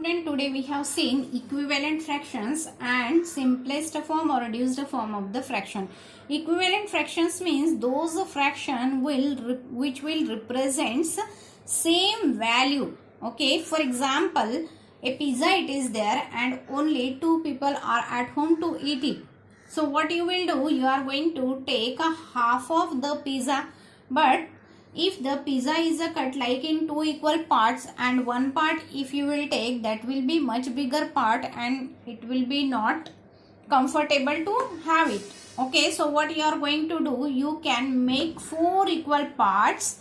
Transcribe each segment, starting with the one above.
student, today we have seen equivalent fractions and simplest form or reduced form of the fraction. Equivalent fractions means those fraction which will represents same value. Okay, for example, a pizza it is there and only 2 people are at home to eat it. So what you will do, you are going to take a half of the pizza, but if the pizza is cut like in 2 equal parts and one part if you will take, that will be much bigger part and it will be not comfortable to have it. Okay, so what you are going to do, you can make 4 equal parts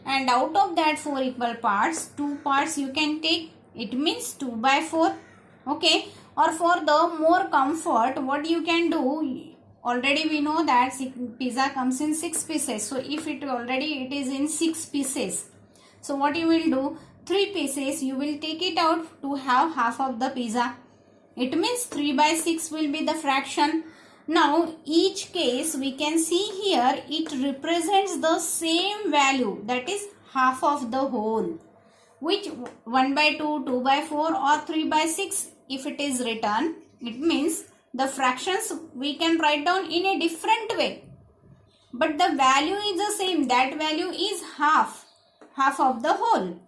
and out of that 4 equal parts, 2 parts you can take, it means 2 by 4. Okay, or for the more comfort, what you can do, already we know that pizza comes in 6 pieces. So if it is in 6 pieces, so what you will do, 3 pieces you will take it out to have half of the pizza. It means 3 by 6 will be the fraction. Now each case we can see here it represents the same value, that is half of the whole, which 1 by 2, 2 by 4 or 3 by 6 if it is written, it means the fractions we can write down in a different way, but the value is the same, that value is half of the whole.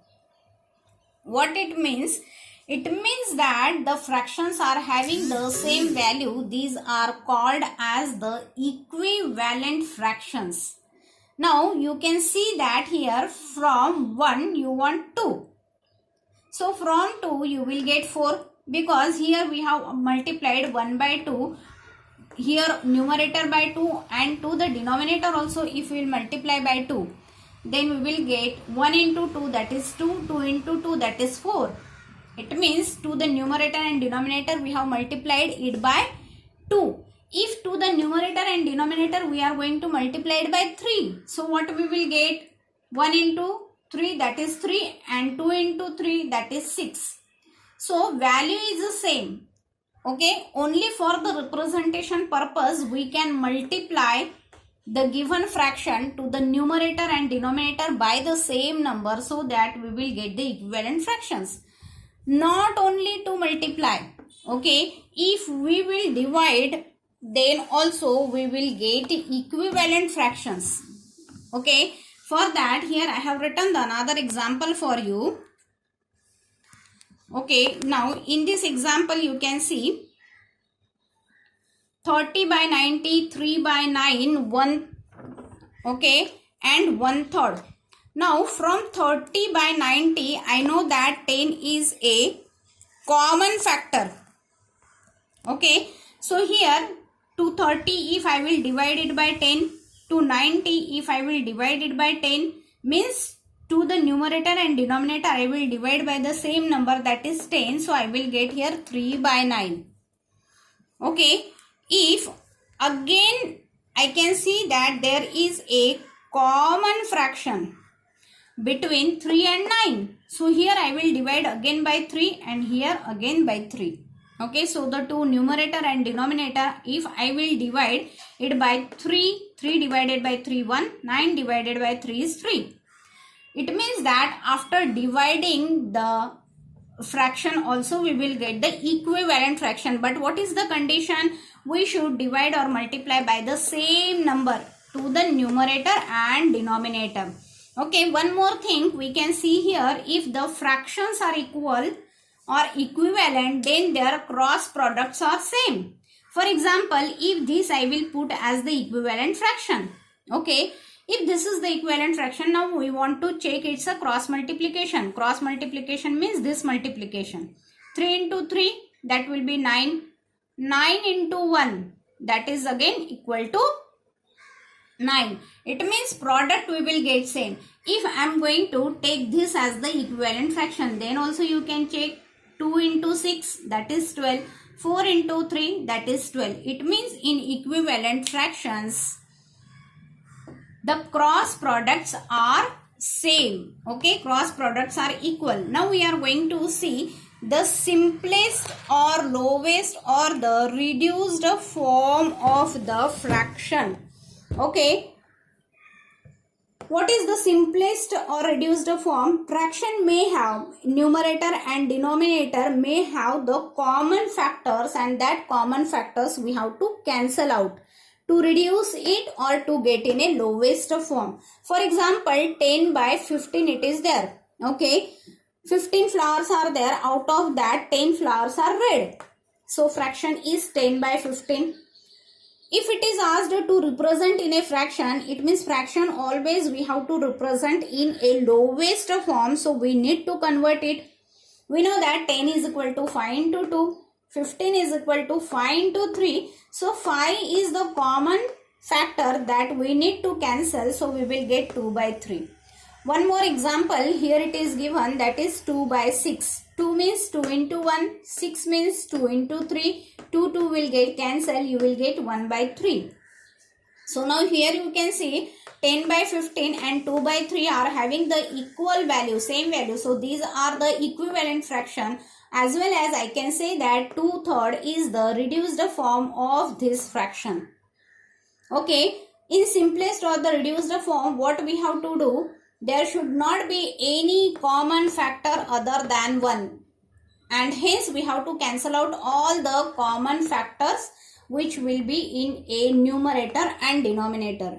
What it means? It means that the fractions are having the same value. These are called as the equivalent fractions. Now you can see that here from 1 you want 2. So from 2 you will get 4, because here we have multiplied 1 by 2, here numerator by 2 and to the denominator also if we will multiply by 2, then we will get 1 into 2 that is 2, 2 into 2 that is 4. It means to the numerator and denominator we have multiplied it by 2. If to the numerator and denominator we are going to multiply it by 3, so what we will get, 1 into 3 that is 3 and 2 into 3 that is 6. So value is the same. Okay, only for the representation purpose we can multiply the given fraction to the numerator and denominator by the same number, so that we will get the equivalent fractions. Not only to multiply, okay, if we will divide, then also we will get equivalent fractions. Okay, for that here I have written another example for you. Okay, now in this example you can see 30 by 90, 3 by 9, 1, okay, and 1/3. Now from 30 by 90, I know that 10 is a common factor. Okay, so here to 30 if I will divide it by 10, to 90 if I will divide it by 10, means to the numerator and denominator I will divide by the same number, that is 10. So I will get here 3 by 9. Okay, if again I can see that there is a common fraction between 3 and 9. So here I will divide again by 3 and here again by 3. Okay, so the two numerator and denominator, if I will divide it by 3, 3 divided by 3, 1, 9 divided by 3 is 3. It means that after dividing the fraction also we will get the equivalent fraction. But what is the condition? We should divide or multiply by the same number to the numerator and denominator. Okay, one more thing we can see here, if the fractions are equal or equivalent, then their cross products are same. For example, if this I will put as the equivalent fraction. Okay, if this is the equivalent fraction, now we want to check it's a cross multiplication. Cross multiplication means this multiplication. 3 into 3 that will be 9. 9 into 1 that is again equal to 9. It means product we will get same. If I am going to take this as the equivalent fraction, then also you can check 2 into 6 that is 12. 4 into 3 that is 12. It means in equivalent fractions the cross products are same. Okay, cross products are equal. Now we are going to see the simplest or lowest or the reduced form of the fraction. Okay, What is the simplest or reduced form? Fraction may have numerator and denominator may have the common factors, and that common factors we have to cancel out to reduce it or to get in a lowest form. For example, 10 by 15 it is there. Okay, 15 flowers are there. Out of that 10 flowers are red. So fraction is 10 by 15. If it is asked to represent in a fraction, it means fraction always we have to represent in a lowest form. So we need to convert it. We know that 10 is equal to 5 into 2. 15 is equal to 5 into 3. So 5 is the common factor that we need to cancel. So we will get 2 by 3. One more example, here it is given, that is 2 by 6. 2 means 2 into 1, 6 means 2 into 3, 2 will get cancelled, you will get 1 by 3. So now here you can see 10 by 15 and 2 by 3 are having the equal value, same value. So these are the equivalent fraction, as well as I can say that 2/3 is the reduced form of this fraction. Okay, in simplest or the reduced form, what we have to do? There should not be any common factor other than 1, and hence we have to cancel out all the common factors which will be in a numerator and denominator.